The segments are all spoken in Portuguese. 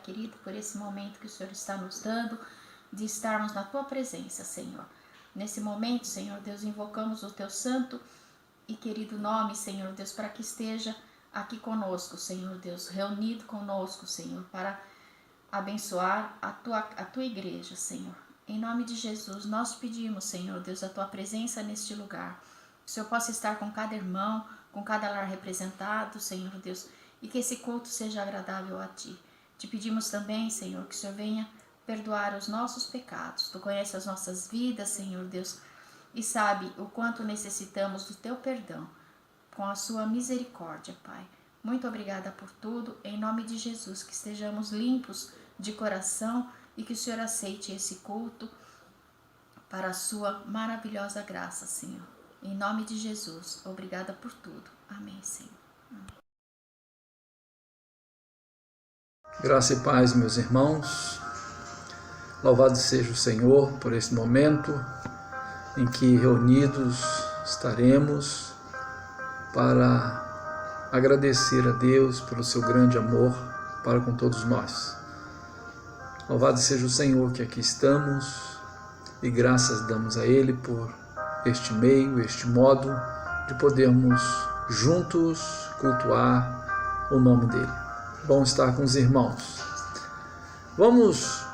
querido, por esse momento que o Senhor está nos dando, de estarmos na Tua presença, Senhor. Nesse momento, Senhor Deus, invocamos o Teu santo e querido nome, Senhor Deus, para que esteja aqui conosco, Senhor Deus, reunido conosco, Senhor, para abençoar a tua igreja, Senhor. Em nome de Jesus, nós pedimos, Senhor Deus, a Tua presença neste lugar. Que o Senhor possa estar com cada irmão, com cada lar representado, Senhor Deus, e que esse culto seja agradável a Ti. Te pedimos também, Senhor, que o Senhor venha perdoar os nossos pecados. Tu conheces as nossas vidas, Senhor Deus, e sabe o quanto necessitamos do Teu perdão, com a Sua misericórdia, Pai. Muito obrigada por tudo, em nome de Jesus, que estejamos limpos de coração e que o Senhor aceite esse culto para a Sua maravilhosa graça, Senhor. Em nome de Jesus, obrigada por tudo. Amém, Senhor. Amém. Graça e paz, meus irmãos. Louvado seja o Senhor por esse momento em que reunidos estaremos para agradecer a Deus pelo seu grande amor para com todos nós. Louvado seja o Senhor que aqui estamos e graças damos a Ele por este meio, este modo de podermos juntos cultuar o nome dEle. Bom estar com os irmãos. Vamos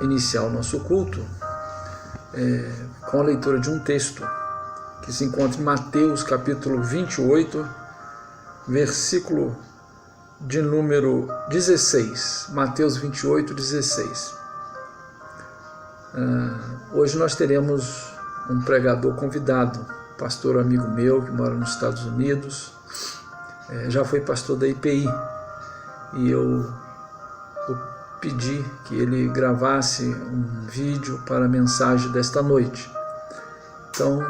iniciar o nosso culto com a leitura de um texto que se encontra em Mateus capítulo 28, versículo de número 16. Mateus 28, 16. Hoje nós teremos um pregador convidado, pastor amigo meu que mora nos Estados Unidos, já foi pastor da IPI, e eu pedi que ele gravasse um vídeo para a mensagem desta noite. Então,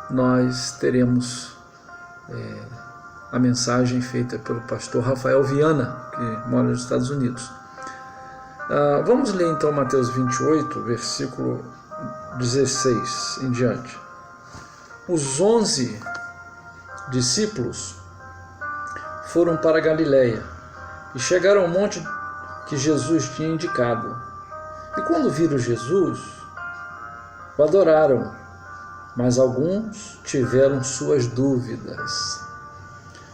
nós teremos a mensagem feita pelo pastor Rafael Viana, que mora nos Estados Unidos. Vamos ler então Mateus 28, versículo 16 em diante. Os 11 discípulos foram para Galiléia e chegaram ao monte que Jesus tinha indicado. E quando viram Jesus, o adoraram, mas alguns tiveram suas dúvidas.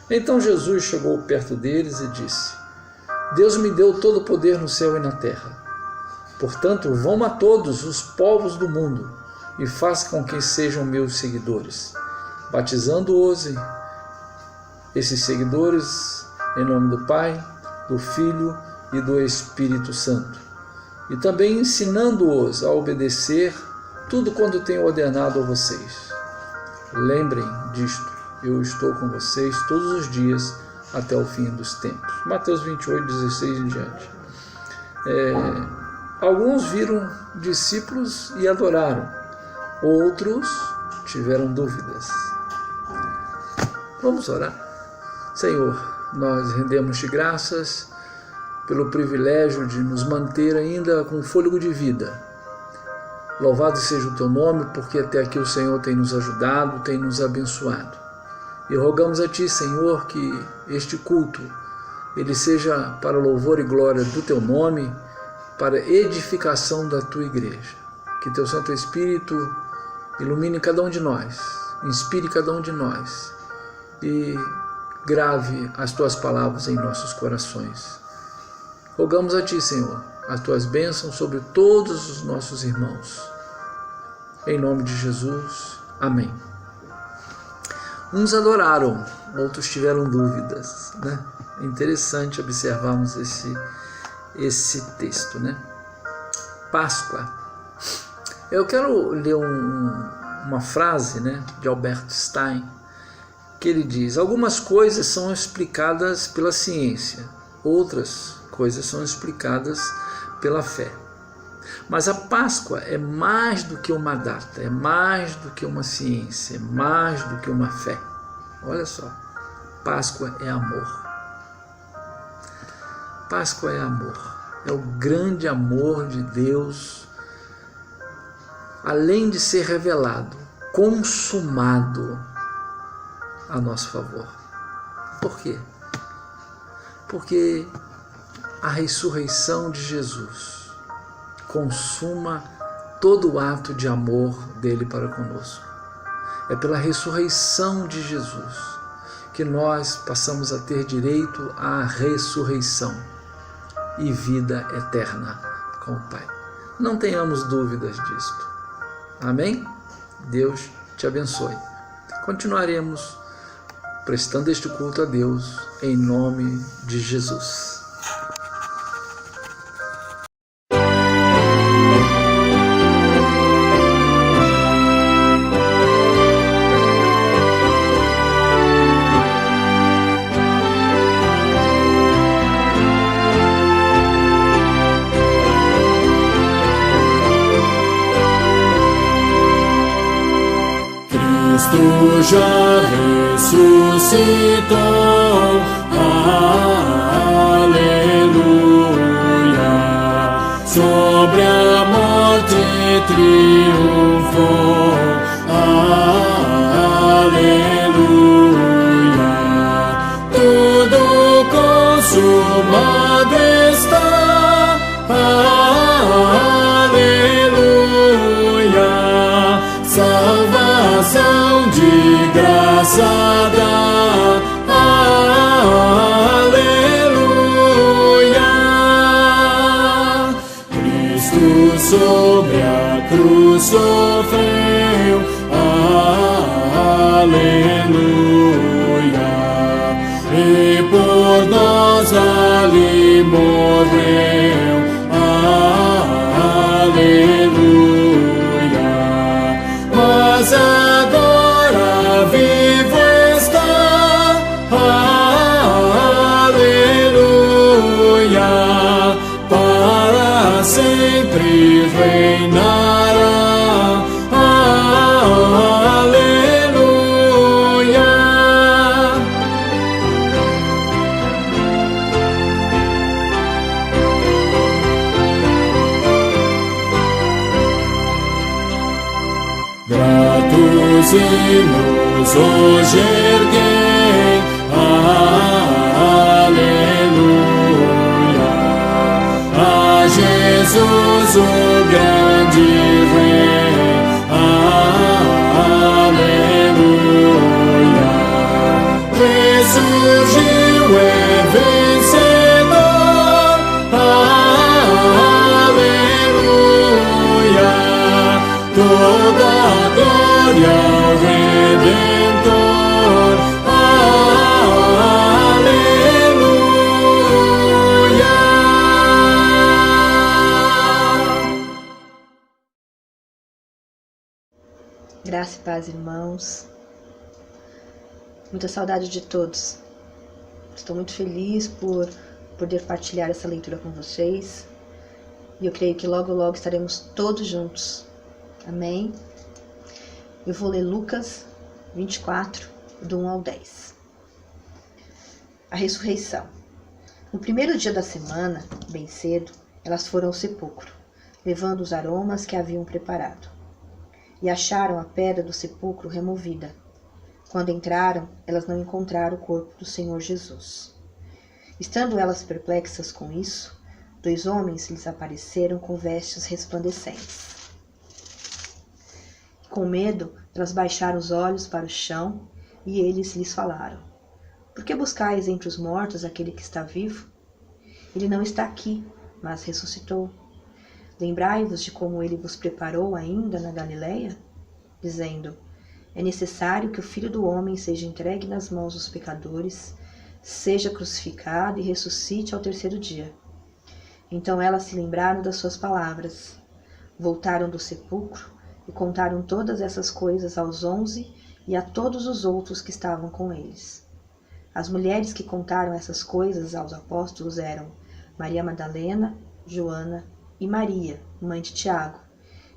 Então Jesus chegou perto deles e disse: Deus me deu todo o poder no céu e na terra. Portanto, vão a todos os povos do mundo e façam com que sejam meus seguidores, batizando-os, esses seguidores, em nome do Pai, do Filho e do Espírito Santo, e também ensinando-os a obedecer tudo quanto tenho ordenado a vocês. Lembrem disto, eu estou com vocês todos os dias até o fim dos tempos. Mateus 28, 16 em diante. Alguns viram discípulos e adoraram, outros tiveram dúvidas. Vamos orar. Senhor, nós rendemos-te graças pelo privilégio de nos manter ainda com fôlego de vida. Louvado seja o teu nome, porque até aqui o Senhor tem nos ajudado, tem nos abençoado. E rogamos a ti, Senhor, que este culto ele seja para louvor e glória do teu nome, para edificação da tua igreja. Que teu Santo Espírito ilumine cada um de nós, inspire cada um de nós e grave as tuas palavras em nossos corações. Rogamos a ti, Senhor, as tuas bênçãos sobre todos os nossos irmãos. Em nome de Jesus, amém. Uns adoraram, outros tiveram dúvidas, né? É interessante observarmos esse texto, né? Páscoa. Eu quero ler uma frase, né, de Albert Einstein, que ele diz: algumas coisas são explicadas pela ciência, outras coisas são explicadas pela fé. Mas a Páscoa é mais do que uma data, é mais do que uma ciência, é mais do que uma fé. Olha só, Páscoa é amor. Páscoa é amor, é o grande amor de Deus, além de ser revelado, consumado a nosso favor. Por quê? Porque a ressurreição de Jesus consuma todo o ato de amor dele para conosco. É pela ressurreição de Jesus que nós passamos a ter direito à ressurreição e vida eterna com o Pai. Não tenhamos dúvidas disto. Amém? Deus te abençoe. Continuaremos prestando este culto a Deus em nome de Jesus. Cristo já ressuscitou, aleluia, sobre a morte triunfou, aleluia, tudo consumado está, aleluia, salvação de graça dá, aleluia. Cristo sobre a cruz sofreu, aleluia, e por nós ali morreu, aleluia. Mas agora vivo está, aleluia, para sempre reinará, aleluia. Gratos hinos hoje erguei, aleluia, a Jesus o grande Rei, aleluia, ressurgiu e vencedor, aleluia, toda a glória ao Redentor, aleluia. Graça e paz, irmãos. Muita saudade de todos. Estou muito feliz por poder partilhar essa leitura com vocês. E eu creio que logo, logo estaremos todos juntos. Amém? Eu vou ler Lucas 24, do 1 ao 10. A ressurreição. No primeiro dia da semana, bem cedo, elas foram ao sepulcro, levando os aromas que haviam preparado. E acharam a pedra do sepulcro removida. Quando entraram, elas não encontraram o corpo do Senhor Jesus. Estando elas perplexas com isso, 2 homens lhes apareceram com vestes resplandecentes. Com medo, elas baixaram os olhos para o chão e eles lhes falaram: Por que buscais entre os mortos aquele que está vivo? Ele não está aqui, mas ressuscitou. Lembrai-vos de como ele vos preparou ainda na Galileia, dizendo: É necessário que o Filho do Homem seja entregue nas mãos dos pecadores, seja crucificado e ressuscite ao 3º dia. Então elas se lembraram das suas palavras, voltaram do sepulcro e contaram todas essas coisas aos 11 e a todos os outros que estavam com eles. As mulheres que contaram essas coisas aos apóstolos eram Maria Madalena, Joana e Maria, mãe de Tiago,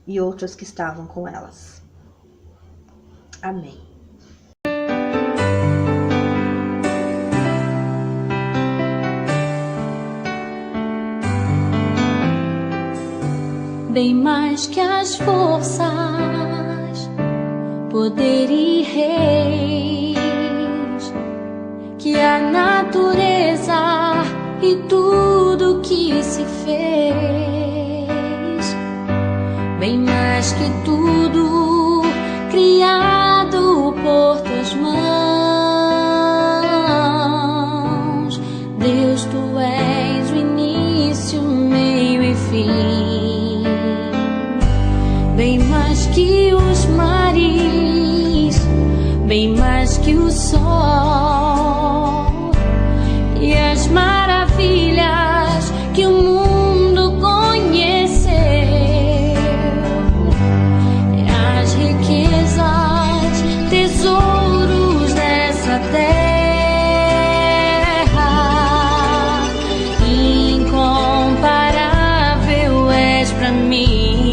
e outras que estavam com elas. Amém. Bem mais que as forças, poder e reis, que a natureza e tudo que se fez, bem mais que tudo criado por tuas mãos. Deus, tu és o início, meio e fim, bem mais que os mares, bem mais que o sol e as maravilhas que o mundo conheceu, as riquezas, tesouros dessa terra, incomparável és pra mim.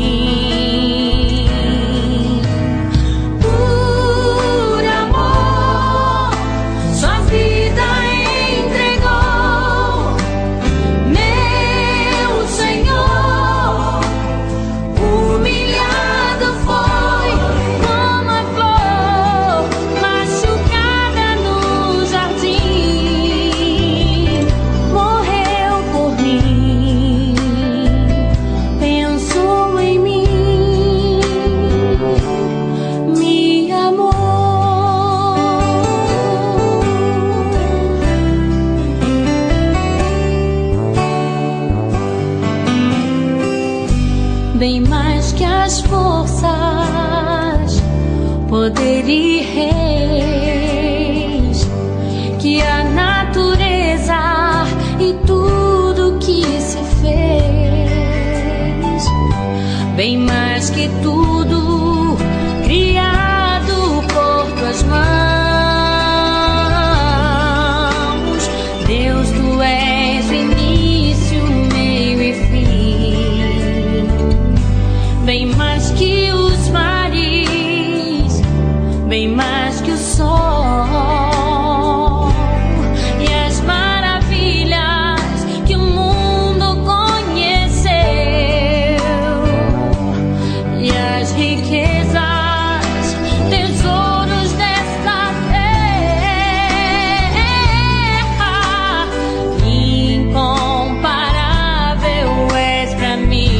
Bem mais que as forças, poder e reis, que a natureza e tudo que se fez, bem mais que tudo criado por tuas mãos. Deus, tu és o início, meio e fim, bem mais que os mares, bem mais que o sol e as maravilhas que o mundo conheceu, e as riquezas, tesouros desta terra, incomparável és pra mim.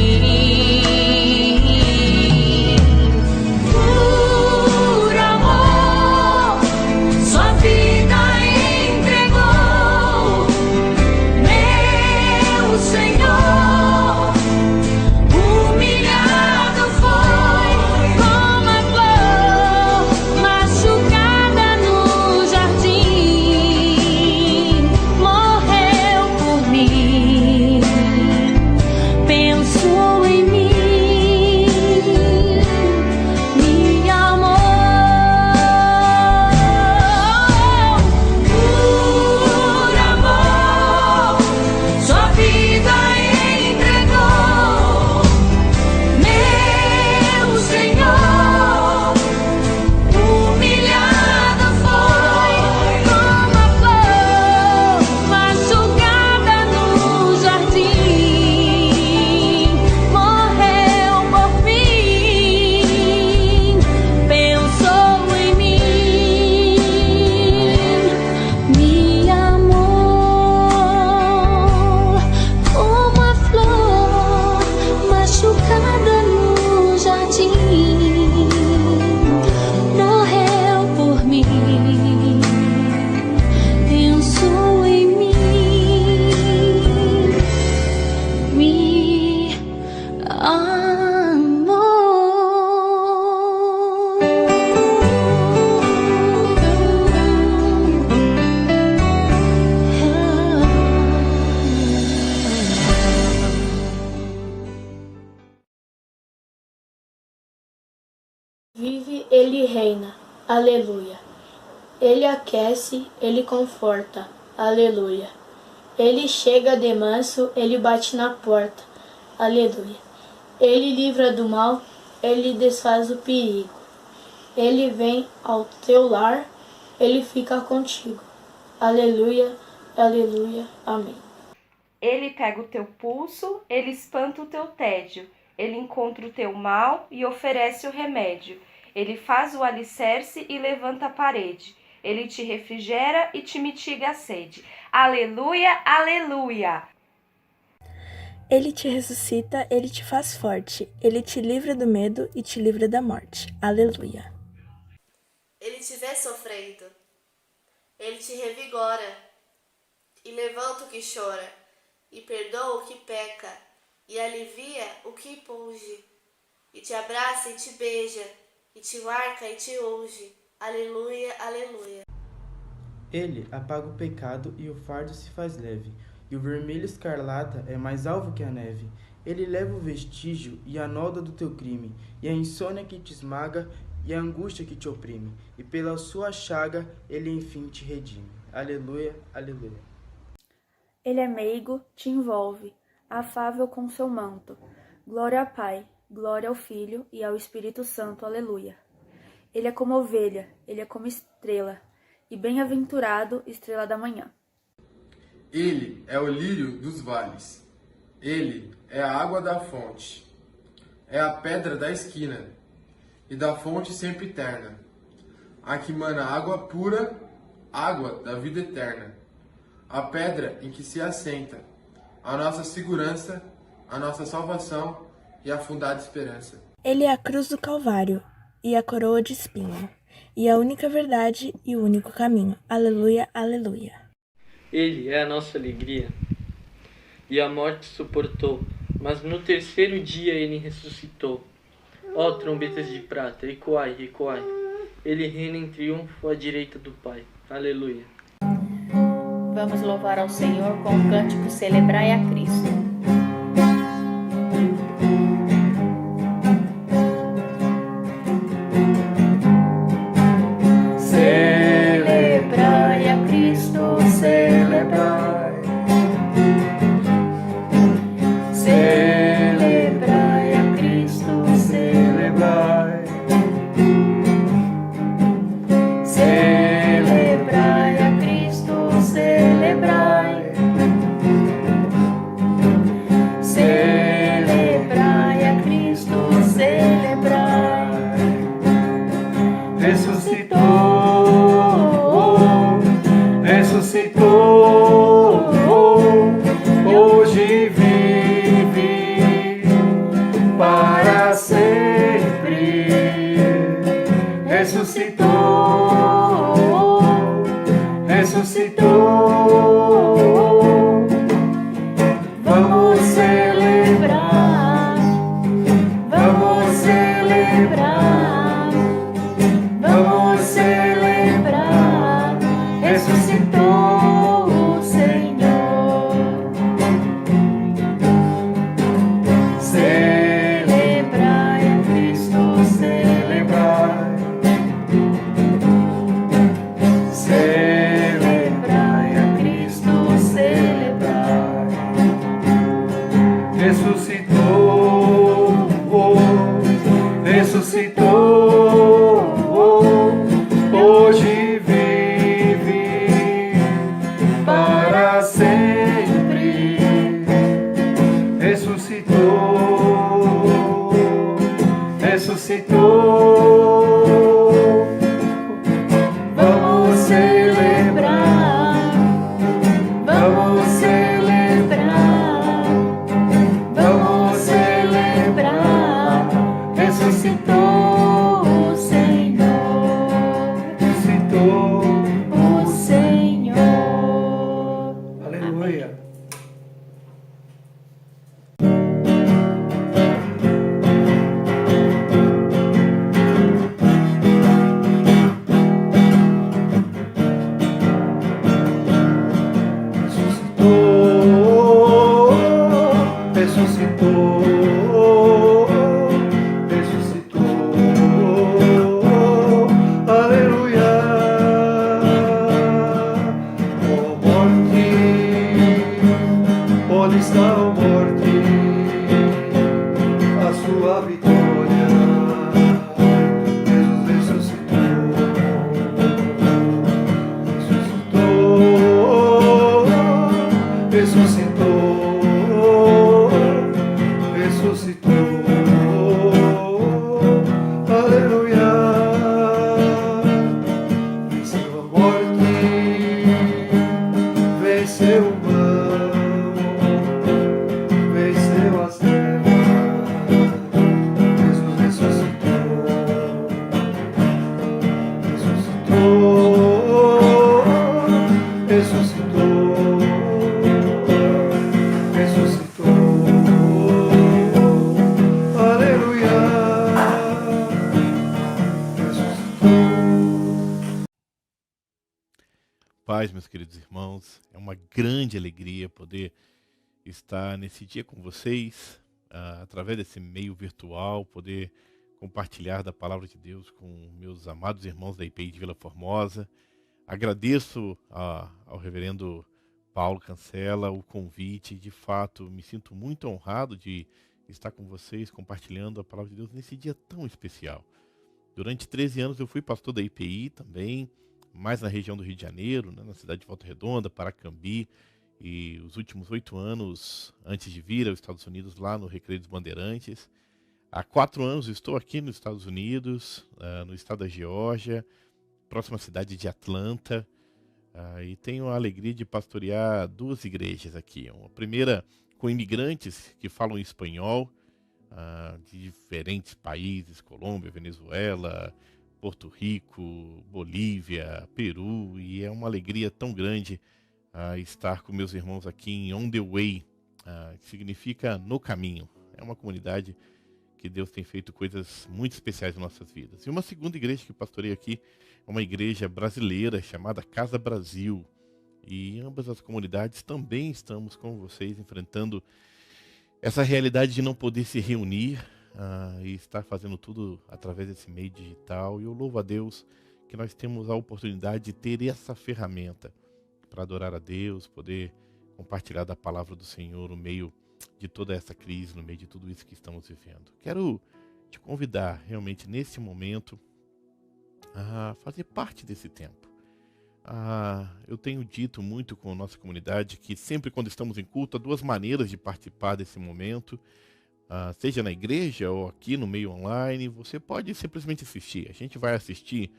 Vive, Ele reina, aleluia. Ele aquece, Ele conforta, aleluia. Ele chega de manso, Ele bate na porta, aleluia. Ele livra do mal, Ele desfaz o perigo. Ele vem ao teu lar, Ele fica contigo, aleluia, aleluia, amém. Ele pega o teu pulso, Ele espanta o teu tédio. Ele encontra o teu mal e oferece o remédio. Ele faz o alicerce e levanta a parede. Ele te refrigera e te mitiga a sede. Aleluia, aleluia! Ele te ressuscita, ele te faz forte, ele te livra do medo e te livra da morte. Aleluia. Ele te vê sofrendo, ele te revigora, e levanta o que chora, e perdoa o que peca, e alivia o que punge, e te abraça e te beija, e te marca e te unge. Aleluia, aleluia. Ele apaga o pecado e o fardo se faz leve, e o vermelho escarlata é mais alvo que a neve. Ele leva o vestígio e a nódoa do teu crime, e a insônia que te esmaga, e a angústia que te oprime, e pela sua chaga ele enfim te redime. Aleluia, aleluia. Ele é meigo, te envolve, afável com seu manto. Glória ao Pai, glória ao Filho e ao Espírito Santo. Aleluia. Ele é como ovelha, ele é como estrela, e bem-aventurado, estrela da manhã. Ele é o lírio dos vales, ele é a água da fonte, é a pedra da esquina, e da fonte sempre eterna, a que mana água pura, água da vida eterna, a pedra em que se assenta a nossa segurança, a nossa salvação e a fundada esperança. Ele é a cruz do Calvário e a coroa de espinho, e a única verdade e o único caminho. Aleluia, aleluia. Ele é a nossa alegria, e a morte suportou, mas no terceiro dia ele ressuscitou. Ó trombetas de prata, ecoai, ecoai. Ele reina em triunfo à direita do Pai. Aleluia. Vamos louvar ao Senhor com o cântico Celebrai a Cristo. Celebrai a Cristo, celebrai. Celebrai a Cristo, celebrai. Celebrai a Cristo, celebrai. Celebrai a Cristo, celebrai. Ressuscitou, hoje vive para sempre. Ressuscitou. Vamos celebrar, vamos celebrar, vamos celebrar. Ressuscitou o Senhor. Celebrai a Cristo, celebrai. Celebrai a Cristo, celebrai. Ressuscitou, ressuscitou, hoje vive para sempre. Ressuscitou, ressuscitou. Vamos celebrar, vamos celebrar, vamos celebrar. Ressuscitou o Senhor, ressuscitou o Senhor. Aleluia. Ressuscitou, ressuscitou, aleluia. Oh morte, onde está a morte? A sua vitória, Jesus ressuscitou, ressuscitou. Ressuscitou. paz, meus queridos irmãos. É uma grande alegria poder estar nesse dia com vocês, através desse meio virtual, poder compartilhar da palavra de Deus com meus amados irmãos da IPI de Vila Formosa. Agradeço ao reverendo Paulo Cancela o convite. De fato, me sinto muito honrado de estar com vocês compartilhando a palavra de Deus nesse dia tão especial. Durante 13 anos eu fui pastor da IPI também, mais na região do Rio de Janeiro, né, na cidade de Volta Redonda, Paracambi, e os últimos 8 anos antes de vir aos Estados Unidos, lá no Recreio dos Bandeirantes. Há 4 anos estou aqui nos Estados Unidos, no estado da Geórgia, próxima cidade de Atlanta, e tenho a alegria de pastorear 2 igrejas aqui. Uma primeira com imigrantes que falam espanhol, de diferentes países, Colômbia, Venezuela, Porto Rico, Bolívia, Peru, e é uma alegria tão grande estar com meus irmãos aqui em On The Way, que significa no caminho. É uma comunidade que Deus tem feito coisas muito especiais em nossas vidas. E uma segunda igreja que pastorei aqui é uma igreja brasileira chamada Casa Brasil, e em ambas as comunidades também estamos com vocês enfrentando essa realidade de não poder se reunir e estar fazendo tudo através desse meio digital. E eu louvo a Deus que nós temos a oportunidade de ter essa ferramenta para adorar a Deus, poder compartilhar da palavra do Senhor no meio de toda essa crise, no meio de tudo isso que estamos vivendo. Quero te convidar realmente nesse momento a fazer parte desse tempo. Eu tenho dito muito com a nossa comunidade que sempre quando estamos em culto, há 2 maneiras de participar desse momento, seja na igreja ou aqui no meio online. Você pode simplesmente assistir. A gente vai assistir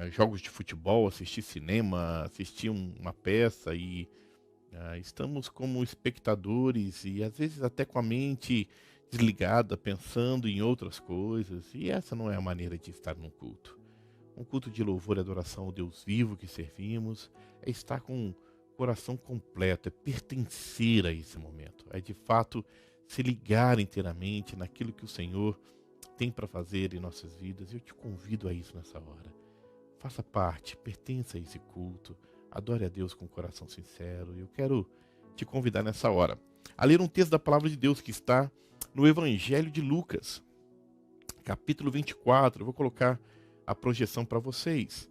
jogos de futebol, assistir cinema, assistir uma peça, e estamos como espectadores e às vezes até com a mente desligada, pensando em outras coisas, e essa não é a maneira de estar num culto. Um culto de louvor e adoração ao Deus vivo que servimos é estar com o coração completo, é pertencer a esse momento, é de fato se ligar inteiramente naquilo que o Senhor tem para fazer em nossas vidas. Eu te convido a isso nessa hora. Faça parte, pertença a esse culto, adore a Deus com o coração sincero. Eu quero te convidar nessa hora a ler um texto da palavra de Deus que está no Evangelho de Lucas, capítulo 24. Eu vou colocar a projeção para vocês.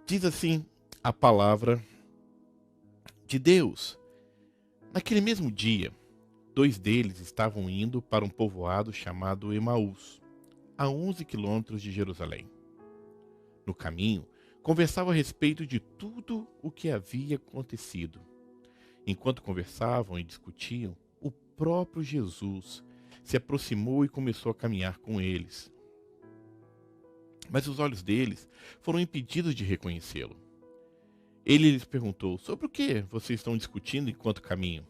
Diz assim a palavra de Deus: naquele mesmo dia, 2 deles estavam indo para um povoado chamado Emaús, a 11 quilômetros de Jerusalém. No caminho, conversavam a respeito de tudo o que havia acontecido. Enquanto conversavam e discutiam, o próprio Jesus se aproximou e começou a caminhar com eles. Mas os olhos deles foram impedidos de reconhecê-lo. Ele lhes perguntou: sobre o que vocês estão discutindo enquanto caminham?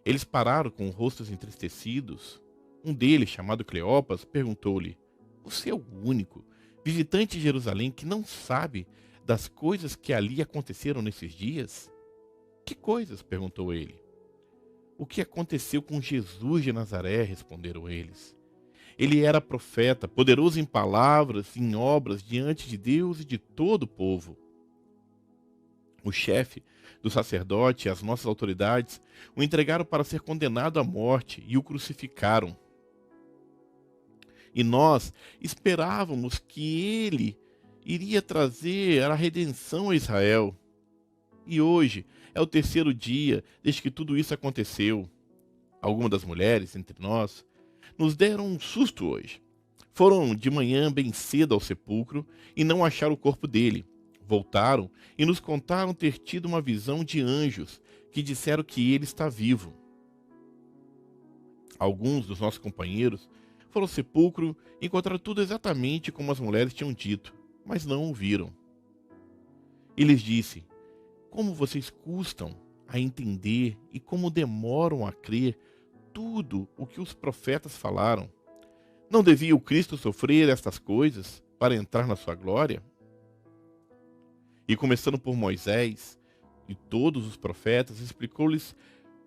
Eles pararam com rostos entristecidos. Um deles, chamado Cleopas, perguntou-lhe: você é o único visitante de Jerusalém que não sabe das coisas que ali aconteceram nesses dias? Que coisas? Perguntou ele. O que aconteceu com Jesus de Nazaré? Responderam eles. Ele era profeta, poderoso em palavras e em obras diante de Deus e de todo o povo. O chefe do sacerdote e as nossas autoridades o entregaram para ser condenado à morte e o crucificaram. E nós esperávamos que ele iria trazer a redenção a Israel. E hoje é o 3º dia desde que tudo isso aconteceu. Algumas das mulheres entre nós nos deram um susto hoje. Foram de manhã bem cedo ao sepulcro e não acharam o corpo dele. Voltaram e nos contaram ter tido uma visão de anjos que disseram que ele está vivo. Alguns dos nossos companheiros foram ao sepulcro e encontraram tudo exatamente como as mulheres tinham dito, mas não o viram. E lhes disse: como vocês custam a entender e como demoram a crer tudo o que os profetas falaram. Não devia o Cristo sofrer estas coisas para entrar na sua glória? E começando por Moisés e todos os profetas, explicou-lhes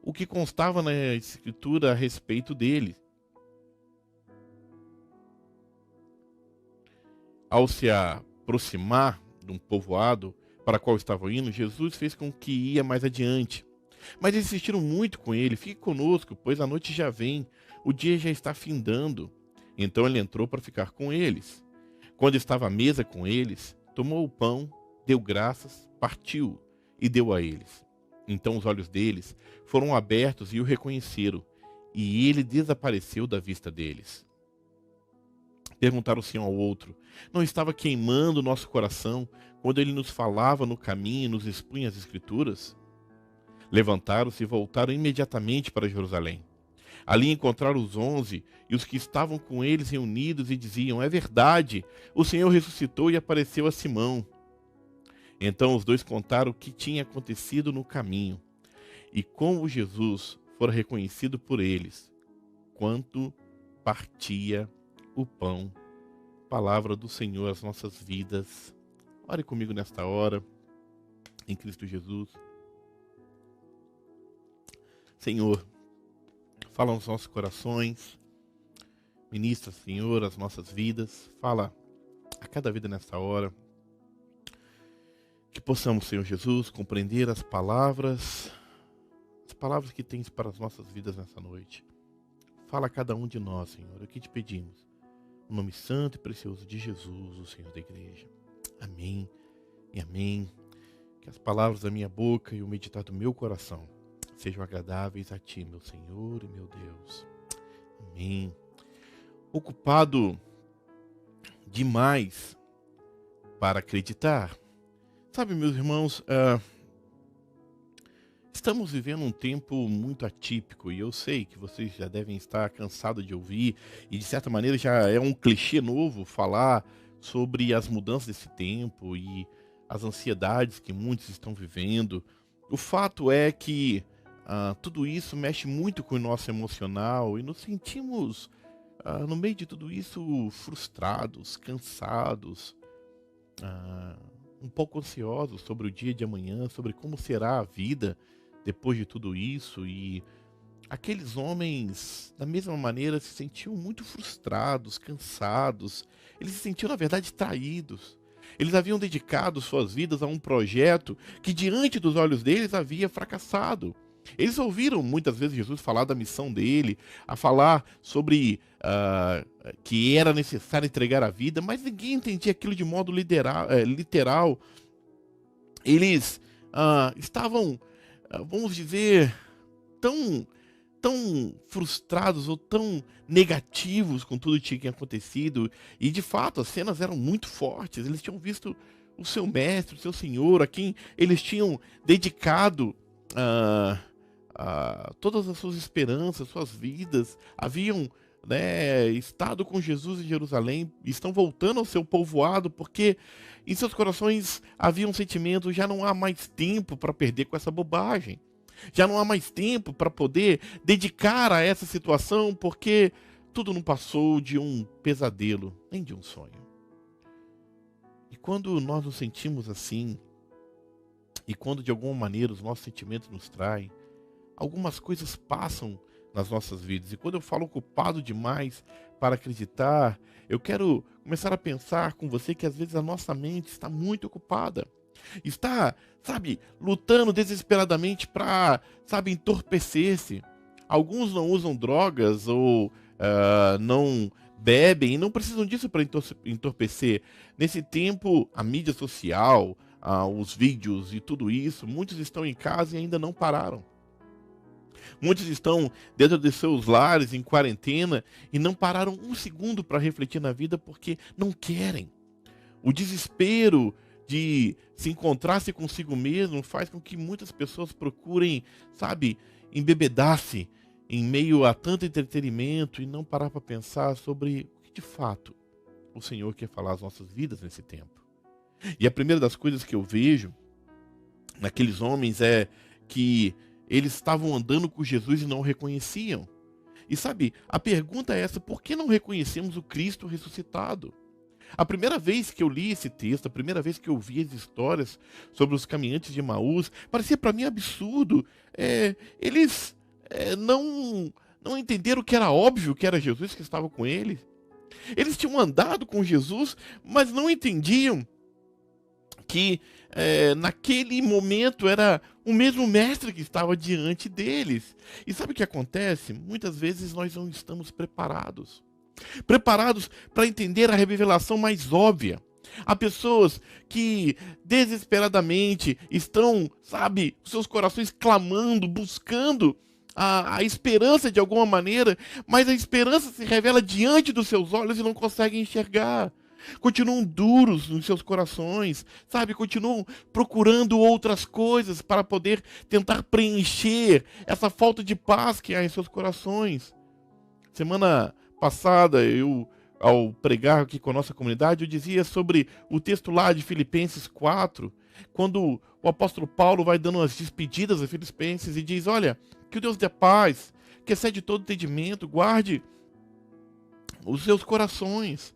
o que constava na Escritura a respeito dele. Ao se aproximar de um povoado para a qual estavam indo, Jesus fez com que ia mais adiante. Mas eles insistiram muito com ele: fique conosco, pois a noite já vem, o dia já está findando. Então ele entrou para ficar com eles. Quando estava à mesa com eles, tomou o pão, deu graças, partiu e deu a eles. Então os olhos deles foram abertos e o reconheceram, e ele desapareceu da vista deles. Perguntaram-se um ao outro: não estava queimando o nosso coração quando ele nos falava no caminho e nos expunha as Escrituras? Levantaram-se e voltaram imediatamente para Jerusalém. Ali encontraram os 11 e os que estavam com eles reunidos e diziam: é verdade, o Senhor ressuscitou e apareceu a Simão. Então os dois contaram o que tinha acontecido no caminho e como Jesus fora reconhecido por eles, quanto partia o pão. Palavra do Senhor às nossas vidas. Ore comigo nesta hora, em Cristo Jesus. Senhor, fala aos nossos corações, ministra, Senhor, as nossas vidas, fala a cada vida nesta hora, que possamos, Senhor Jesus, compreender as palavras que tens para as nossas vidas nessa noite. Fala a cada um de nós, Senhor, o que te pedimos, no nome santo e precioso de Jesus, o Senhor da igreja. Amém e amém. Que as palavras da minha boca e o meditar do meu coração sejam agradáveis a Ti, meu Senhor e meu Deus. Amém. Ocupado demais para acreditar. Sabe, meus irmãos, estamos vivendo um tempo muito atípico e eu sei que vocês já devem estar cansados de ouvir e, de certa maneira, já é um clichê novo falar sobre as mudanças desse tempo e as ansiedades que muitos estão vivendo. O fato é que tudo isso mexe muito com o nosso emocional e nos sentimos, no meio de tudo isso, frustrados, cansados, um pouco ansiosos sobre o dia de amanhã, sobre como será a vida depois de tudo isso. E aqueles homens, da mesma maneira, se sentiam muito frustrados, cansados. Eles se sentiam, na verdade, traídos. Eles haviam dedicado suas vidas a um projeto que, diante dos olhos deles, havia fracassado. Eles ouviram muitas vezes Jesus falar da missão dele, a falar sobre que era necessário entregar a vida, mas ninguém entendia aquilo de modo literal. Eles estavam, vamos dizer, tão frustrados ou tão negativos com tudo que tinha acontecido. E de fato as cenas eram muito fortes. Eles tinham visto o seu mestre, o seu Senhor, a quem eles tinham dedicado todas as suas esperanças, suas vidas. Haviam estado com Jesus em Jerusalém, estão voltando ao seu povoado, porque em seus corações havia um sentimento: já não há mais tempo para perder com essa bobagem. Já não há mais tempo para poder dedicar a essa situação, porque tudo não passou de um pesadelo, nem de um sonho. E quando nós nos sentimos assim, e quando de alguma maneira os nossos sentimentos nos traem, algumas coisas passam nas nossas vidas. E quando eu falo ocupado demais para acreditar, eu quero começar a pensar com você que às vezes a nossa mente está muito ocupada. Está, lutando desesperadamente para, entorpecer-se. Alguns não usam drogas ou não bebem e não precisam disso para entorpecer. Nesse tempo, a mídia social, os vídeos e tudo isso, muitos estão em casa e ainda não pararam. Muitos estão dentro de seus lares, em quarentena, e não pararam um segundo para refletir na vida porque não querem. O desespero de se encontrar-se consigo mesmo faz com que muitas pessoas procurem, embebedar-se em meio a tanto entretenimento e não parar para pensar sobre o que de fato o Senhor quer falar às nossas vidas nesse tempo. E a primeira das coisas que eu vejo naqueles homens é que eles estavam andando com Jesus e não o reconheciam. E a pergunta é essa: por que não reconhecemos o Cristo ressuscitado? A primeira vez que eu li esse texto, a primeira vez que eu vi as histórias sobre os caminhantes de Emaús, parecia para mim absurdo. Eles não entenderam que era óbvio que era Jesus que estava com eles. Eles tinham andado com Jesus, mas não entendiam que naquele momento era o mesmo mestre que estava diante deles. E sabe o que acontece? Muitas vezes nós não estamos preparados para entender a revelação mais óbvia. Há pessoas que desesperadamente estão, sabe, seus corações clamando, buscando a esperança de alguma maneira, mas a esperança se revela diante dos seus olhos e não conseguem enxergar. Continuam duros nos seus corações, sabe? Continuam procurando outras coisas para poder tentar preencher essa falta de paz que há em seus corações. Semana passada, ao pregar aqui com a nossa comunidade, eu dizia sobre o texto lá de Filipenses 4, quando o apóstolo Paulo vai dando as despedidas a Filipenses e diz, olha, que o Deus da paz, que excede todo entendimento, guarde os seus corações.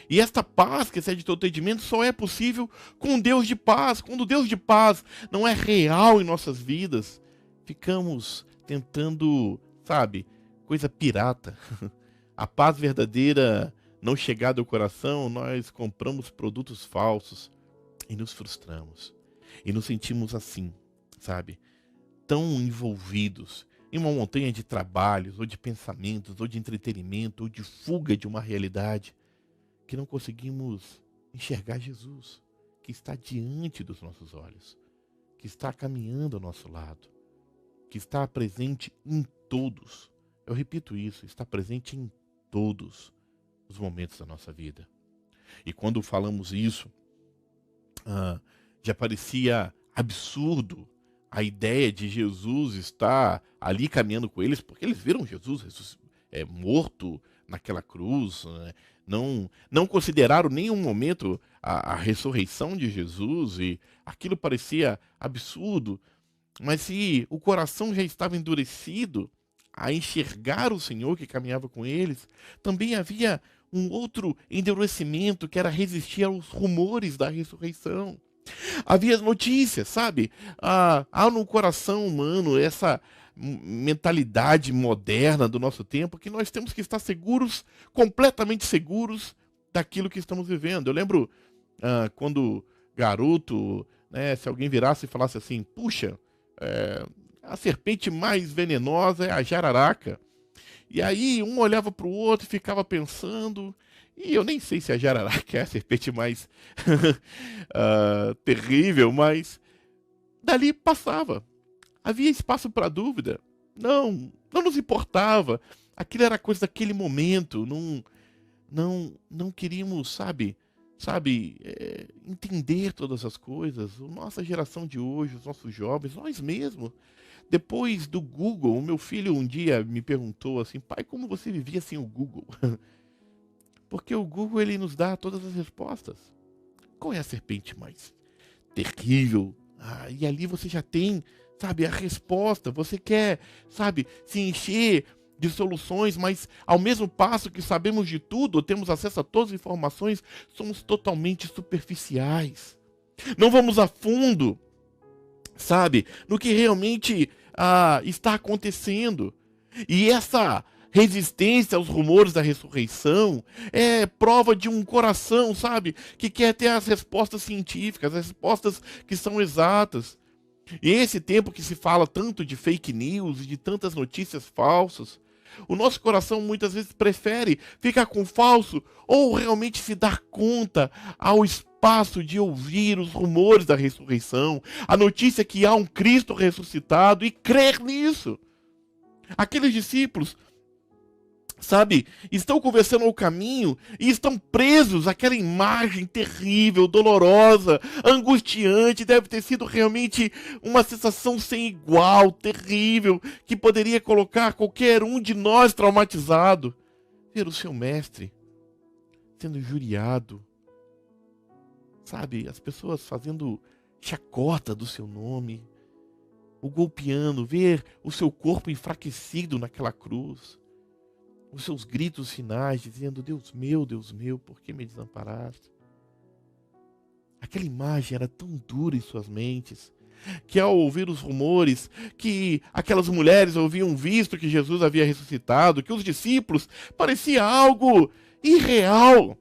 E esta paz que excede todo entendimento só é possível com o Deus de paz. Quando o Deus de paz não é real em nossas vidas, ficamos tentando, sabe, coisa pirata. A paz verdadeira não chegada ao coração, nós compramos produtos falsos e nos frustramos. E nos sentimos assim, sabe, tão envolvidos em uma montanha de trabalhos, ou de pensamentos, ou de entretenimento, ou de fuga de uma realidade, que não conseguimos enxergar Jesus, que está diante dos nossos olhos, que está caminhando ao nosso lado, que está presente em todos. Eu repito isso, está presente em todos os momentos da nossa vida. E quando falamos isso, já parecia absurdo a ideia de Jesus estar ali caminhando com eles, porque eles viram Jesus morto naquela cruz, né? Não consideraram em nenhum momento a ressurreição de Jesus, e aquilo parecia absurdo. Mas se o coração já estava endurecido a enxergar o Senhor que caminhava com eles, também havia um outro endurecimento, que era resistir aos rumores da ressurreição. Havia as notícias, sabe? Há no coração humano essa mentalidade moderna do nosso tempo, que nós temos que estar seguros, completamente seguros daquilo que estamos vivendo. Eu lembro quando garoto, né, se alguém virasse e falasse assim, puxa, a serpente mais venenosa é a jararaca. E aí um olhava para o outro e ficava pensando, e eu nem sei se a jararaca é a serpente mais terrível, mas dali passava. Havia espaço para dúvida. Não nos importava. Aquilo era coisa daquele momento. Não queríamos, sabe, entender todas as coisas. A nossa geração de hoje, os nossos jovens, nós mesmos. Depois do Google, o meu filho um dia me perguntou assim, pai, como você vivia sem o Google? Porque o Google, ele nos dá todas as respostas. Qual é a serpente mais terrível? E ali você já tem, sabe, a resposta. Você quer, sabe, se encher de soluções, mas ao mesmo passo que sabemos de tudo, temos acesso a todas as informações, somos totalmente superficiais. Não vamos a fundo, sabe, no que realmente está acontecendo. E essa resistência aos rumores da ressurreição é prova de um coração, sabe, que quer ter as respostas científicas, as respostas que são exatas. E esse tempo que se fala tanto de fake news e de tantas notícias falsas, o nosso coração muitas vezes prefere ficar com o falso ou realmente se dar conta ao espaço de ouvir os rumores da ressurreição, a notícia que há um Cristo ressuscitado e crer nisso. Aqueles discípulos, sabe, estão conversando ao caminho e estão presos àquela imagem terrível, dolorosa, angustiante. Deve ter sido realmente uma sensação sem igual, terrível, que poderia colocar qualquer um de nós traumatizado. Ver o seu mestre sendo injuriado, sabe, as pessoas fazendo chacota do seu nome, o golpeando, ver o seu corpo enfraquecido naquela cruz, os seus gritos finais dizendo, Deus meu, por que me desamparaste? Aquela imagem era tão dura em suas mentes, que ao ouvir os rumores que aquelas mulheres haviam visto que Jesus havia ressuscitado, que os discípulos, parecia algo irreal.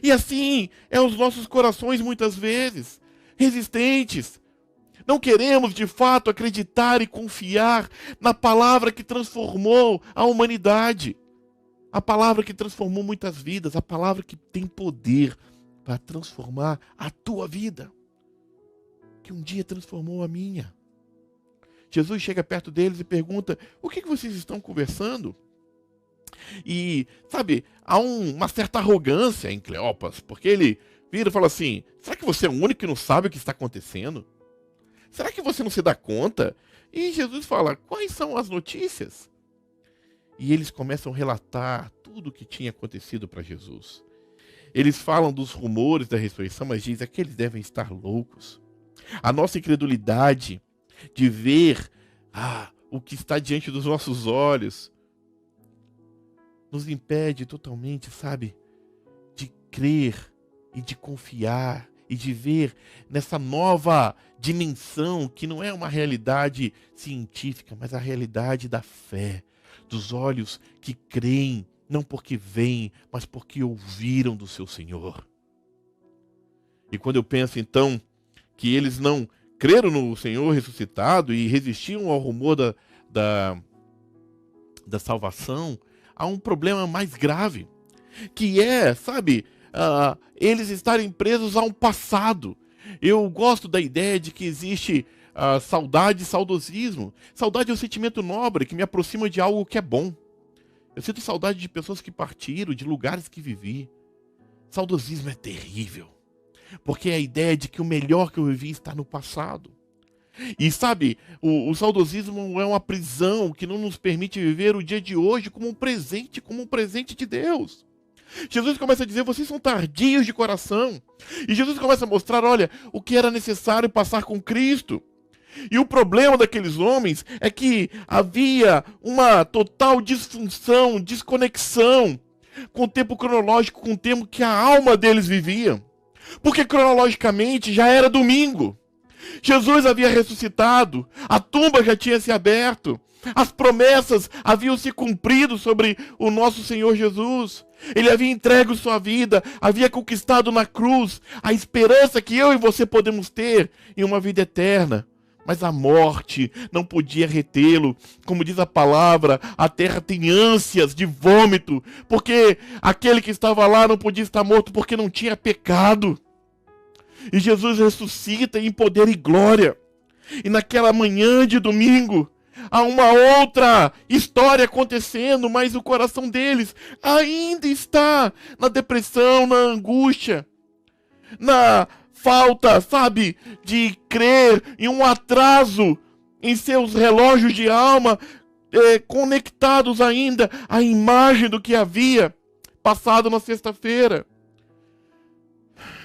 E assim é os nossos corações muitas vezes. resistentes. Não queremos, de fato, acreditar e confiar na palavra que transformou a humanidade. A palavra que transformou muitas vidas, a palavra que tem poder para transformar a tua vida, que um dia transformou a minha. Jesus chega perto deles e pergunta: o que vocês estão conversando? E, sabe, há uma certa arrogância em Cleopas, porque ele vira e fala assim: será que você é o único que não sabe o que está acontecendo? Será que você não se dá conta? E Jesus fala: quais são as notícias? E eles começam a relatar tudo o que tinha acontecido para Jesus. Eles falam dos rumores da ressurreição, mas dizem que eles devem estar loucos. A nossa incredulidade de ver o que está diante dos nossos olhos nos impede totalmente, sabe, de crer e de confiar e de ver nessa nova dimensão que não é uma realidade científica, mas a realidade da fé, dos olhos que creem, não porque veem, mas porque ouviram do seu Senhor. E quando eu penso então que eles não creram no Senhor ressuscitado e resistiam ao rumor da salvação, há um problema mais grave, que é, sabe, eles estarem presos a um passado. Eu gosto da ideia de que existe saudade e saudosismo. Saudade é um sentimento nobre que me aproxima de algo que é bom. Eu sinto saudade de pessoas que partiram, de lugares que vivi. Saudosismo é terrível, porque é a ideia de que o melhor que eu vivi está no passado. E sabe, o saudosismo é uma prisão que não nos permite viver o dia de hoje como um presente de Deus. Jesus começa a dizer: vocês são tardios de coração. E Jesus começa a mostrar, olha, o que era necessário passar com Cristo. E o problema daqueles homens é que havia uma total disfunção, desconexão com o tempo cronológico, com o tempo que a alma deles vivia. Porque cronologicamente já era domingo. Jesus havia ressuscitado, a tumba já tinha se aberto, as promessas haviam se cumprido sobre o nosso Senhor Jesus. Ele havia entregue sua vida, havia conquistado na cruz a esperança que eu e você podemos ter em uma vida eterna. Mas a morte não podia retê-lo. Como diz a palavra, a terra tem ânsias de vômito, porque aquele que estava lá não podia estar morto porque não tinha pecado. E Jesus ressuscita em poder e glória. E naquela manhã de domingo, há uma outra história acontecendo, mas o coração deles ainda está na depressão, na angústia, na falta, sabe, de crer, em um atraso em seus relógios de alma, conectados ainda à imagem do que havia passado na sexta-feira.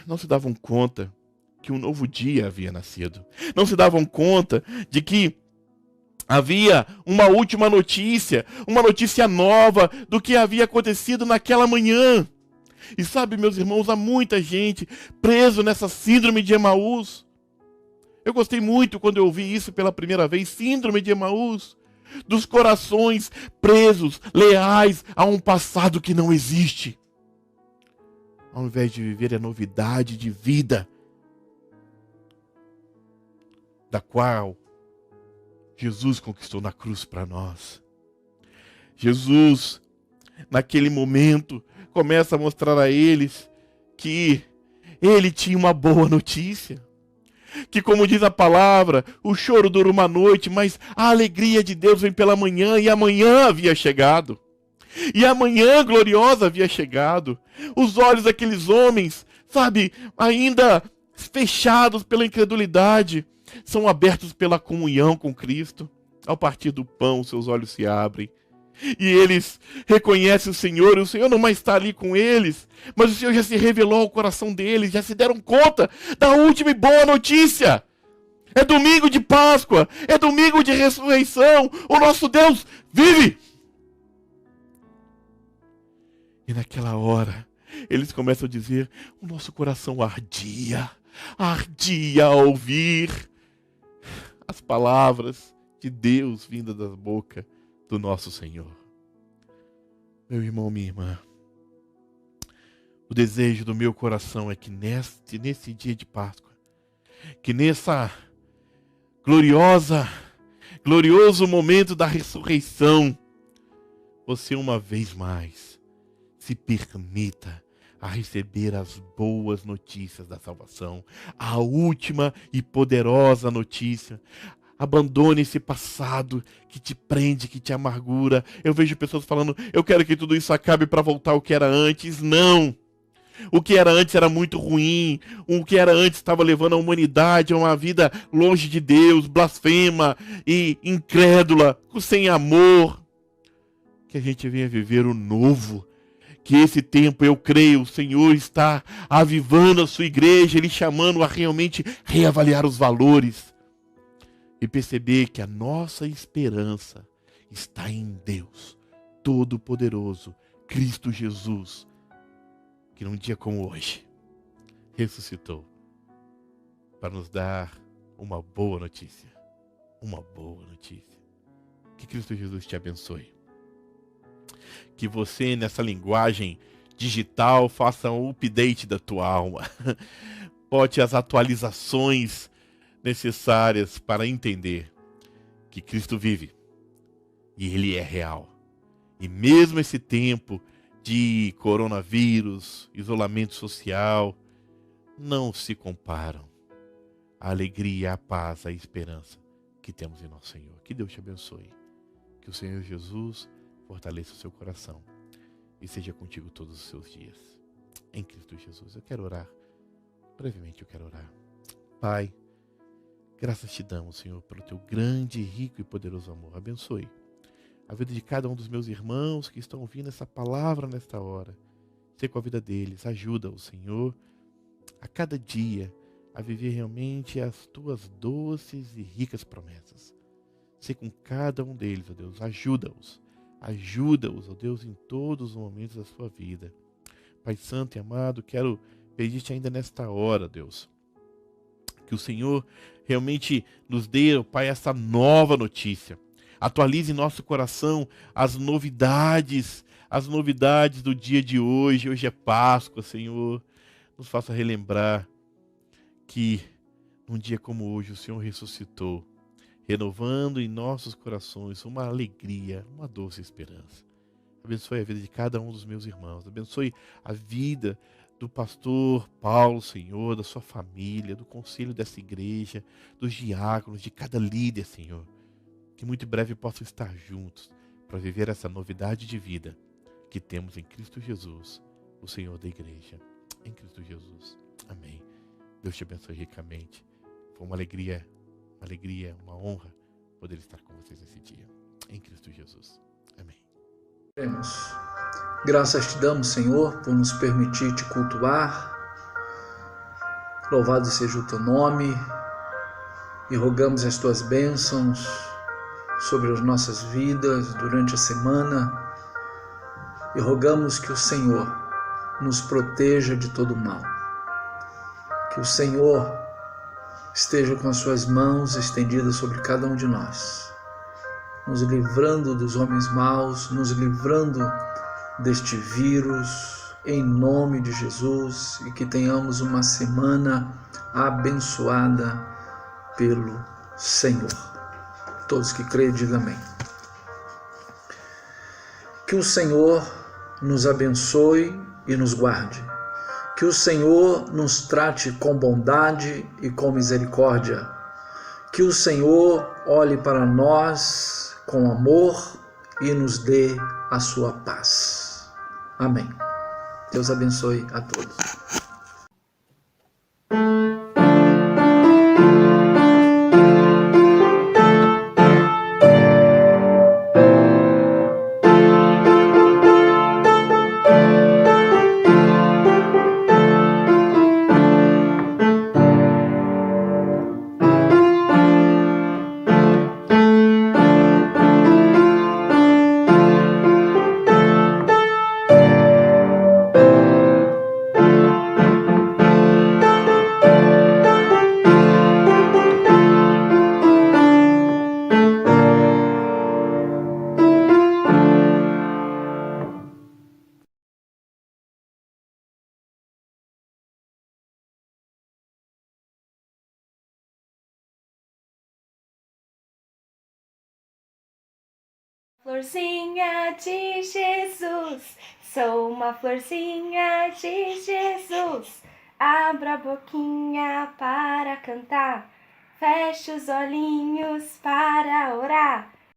Não se davam conta que um novo dia havia nascido. Não se davam conta de que havia uma última notícia, uma notícia nova do que havia acontecido naquela manhã. E sabe, meus irmãos, há muita gente preso nessa síndrome de Emaús. Eu gostei muito quando eu ouvi isso pela primeira vez, síndrome de Emaús. Dos corações presos, leais a um passado que não existe. Ao invés de viver a novidade de vida, da qual Jesus conquistou na cruz para nós. Jesus, naquele momento, começa a mostrar a eles que ele tinha uma boa notícia. Que, como diz a palavra, o choro dura uma noite, mas a alegria de Deus vem pela manhã, e amanhã havia chegado. E a manhã gloriosa havia chegado. Os olhos daqueles homens, sabe, ainda fechados pela incredulidade, são abertos pela comunhão com Cristo. Ao partir do pão, seus olhos se abrem. E eles reconhecem o Senhor, e o Senhor não mais está ali com eles, mas o Senhor já se revelou ao coração deles, já se deram conta da última e boa notícia. É domingo de Páscoa, é domingo de ressurreição, o nosso Deus vive. E naquela hora, eles começam a dizer, o nosso coração ardia ao ouvir as palavras de Deus vindas da boca do nosso Senhor. Meu irmão, minha irmã, o desejo do meu coração é que nesse dia de Páscoa, que nessa glorioso momento da ressurreição, você uma vez mais se permita a receber as boas notícias da salvação, a última e poderosa notícia. Abandone esse passado que te prende, que te amargura. Eu vejo pessoas falando, eu quero que tudo isso acabe para voltar ao que era antes. Não! O que era antes era muito ruim. O que era antes estava levando a humanidade a uma vida longe de Deus, blasfema e incrédula, sem amor. Que a gente venha viver o novo. Que esse tempo, eu creio, o Senhor está avivando a sua igreja, Ele chamando a realmente reavaliar os valores. E perceber que a nossa esperança está em Deus, Todo-Poderoso, Cristo Jesus, que num dia como hoje, ressuscitou para nos dar uma boa notícia. Uma boa notícia. Que Cristo Jesus te abençoe. Que você, nessa linguagem digital, faça um update da tua alma. Bote as atualizações necessárias para entender que Cristo vive e Ele é real. E mesmo esse tempo de coronavírus, isolamento social, não se comparam à alegria, à paz, à esperança que temos em nosso Senhor. Que Deus te abençoe. Que o Senhor Jesus fortaleça o seu coração e seja contigo todos os seus dias. Em Cristo Jesus. Eu quero orar. Brevemente eu quero orar. Pai, graças te damos, Senhor, pelo teu grande, rico e poderoso amor. Abençoe a vida de cada um dos meus irmãos que estão ouvindo essa palavra nesta hora. Ser com a vida deles. Ajuda-os, Senhor, a cada dia a viver realmente as tuas doces e ricas promessas. Ser com cada um deles, ó Deus. Ajuda-os. Ajuda-os, ó Deus, em todos os momentos da sua vida. Pai Santo e amado, quero pedir-te ainda nesta hora, Deus, que o Senhor realmente nos dê, ó Pai, essa nova notícia. Atualize em nosso coração as novidades do dia de hoje. Hoje é Páscoa, Senhor. Nos faça relembrar que num dia como hoje o Senhor ressuscitou, renovando em nossos corações uma alegria, uma doce esperança. Abençoe a vida de cada um dos meus irmãos. Abençoe a vida do pastor Paulo, Senhor, da sua família, do conselho dessa igreja, dos diáconos, de cada líder, Senhor. Que muito em breve possam estar juntos para viver essa novidade de vida que temos em Cristo Jesus, o Senhor da igreja. Em Cristo Jesus. Amém. Deus te abençoe ricamente. Foi uma alegria, uma honra poder estar com vocês nesse dia. Em Cristo Jesus. Amém. Graças te damos, Senhor, por nos permitir te cultuar. Louvado seja o teu nome. E rogamos as tuas bênçãos sobre as nossas vidas durante a semana. E rogamos que o Senhor nos proteja de todo mal. Que o Senhor esteja com as suas mãos estendidas sobre cada um de nós, nos livrando dos homens maus, nos livrando deste vírus, em nome de Jesus, e que tenhamos uma semana abençoada pelo Senhor. Todos que creem, digam amém. Que o Senhor nos abençoe e nos guarde. Que o Senhor nos trate com bondade e com misericórdia. Que o Senhor olhe para nós com amor e nos dê a sua paz. Amém. Deus abençoe a todos. Florzinha de Jesus, sou uma florzinha de Jesus. Abra a boquinha para cantar, feche os olhinhos para orar.